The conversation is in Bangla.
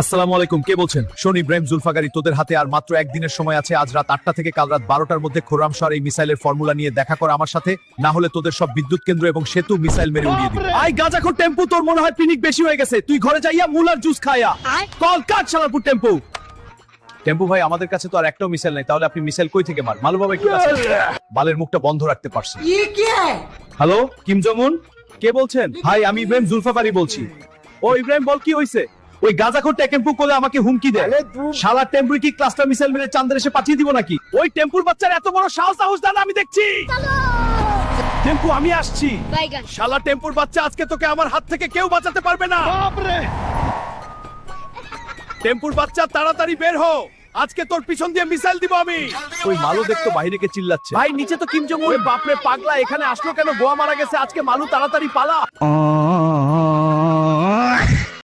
আসসালামু আলাইকুম, কে বলছেন? শোন ইব্রাহিম জুলফাকারি, তোদের হাতে আর মাত্র একদিনের সময় আছে। আজ রাত 8টা থেকে কাল রাত 12টার মধ্যে খোরামশার এই মিসাইলের ফর্মুলা নিয়ে দেখা কর আমার সাথে, না হলে তোদের সব বিদ্যুৎ কেন্দ্র এবং সেতু মিসাইল মেরে উড়িয়ে দিবে। আই গাজাখোর টেম্পু, তোর মনে হয় পিনিক বেশি হয়ে গেছে। তুই ঘরে যাইয়া মুলার জুস খায়া কল কাট শালারপুর টেম্পু। টেম্পু ভাই, আমাদের কাছে তো আর একটাও মিসাইল নাই, তাহলে আপনি মিসাইল কই থেকে মার? মালু বাবা একটু কাছে বালের মুখটা বন্ধ রাখতে পারছেন? হ্যালো, কিম জং উন, কে বলছেন? ভাই আমি ইব্রাহিম জুলফাকারি বলছি। ও ইব্রাহিম, বল কি হইছে? ওই গাজাখোর টেম্পু কোলে আমাকে হুমকি দেয়। শালা টেম্পু কি ক্লাস্টার মিসাইল মেরে চাঁদের এসে পাঠিয়ে দিব নাকি? ওই টেম্পুর বাচ্চার এত বড় সাহস দান আমি দেখছি। টেম্পু আমি আসছি। শালা টেম্পুর বাচ্চা, আজকে তোকে আমার হাত থেকে কেউ বাঁচাতে পারবে না। টেম্পুর বাচ্চা তাড়াতাড়ি বের হো, আজকে তোর পিছন দিয়ে মিসাইল দিব আমি। ওই মালু দেখতো বাইরে কে চিল্লাচ্ছে। ভাই নিচে তো কিম জং উন। বাপরে পাগলা, এখানে আসলো কেন? গোয়া মারা গেছে আজকে। মালু তাড়াতাড়ি পালা।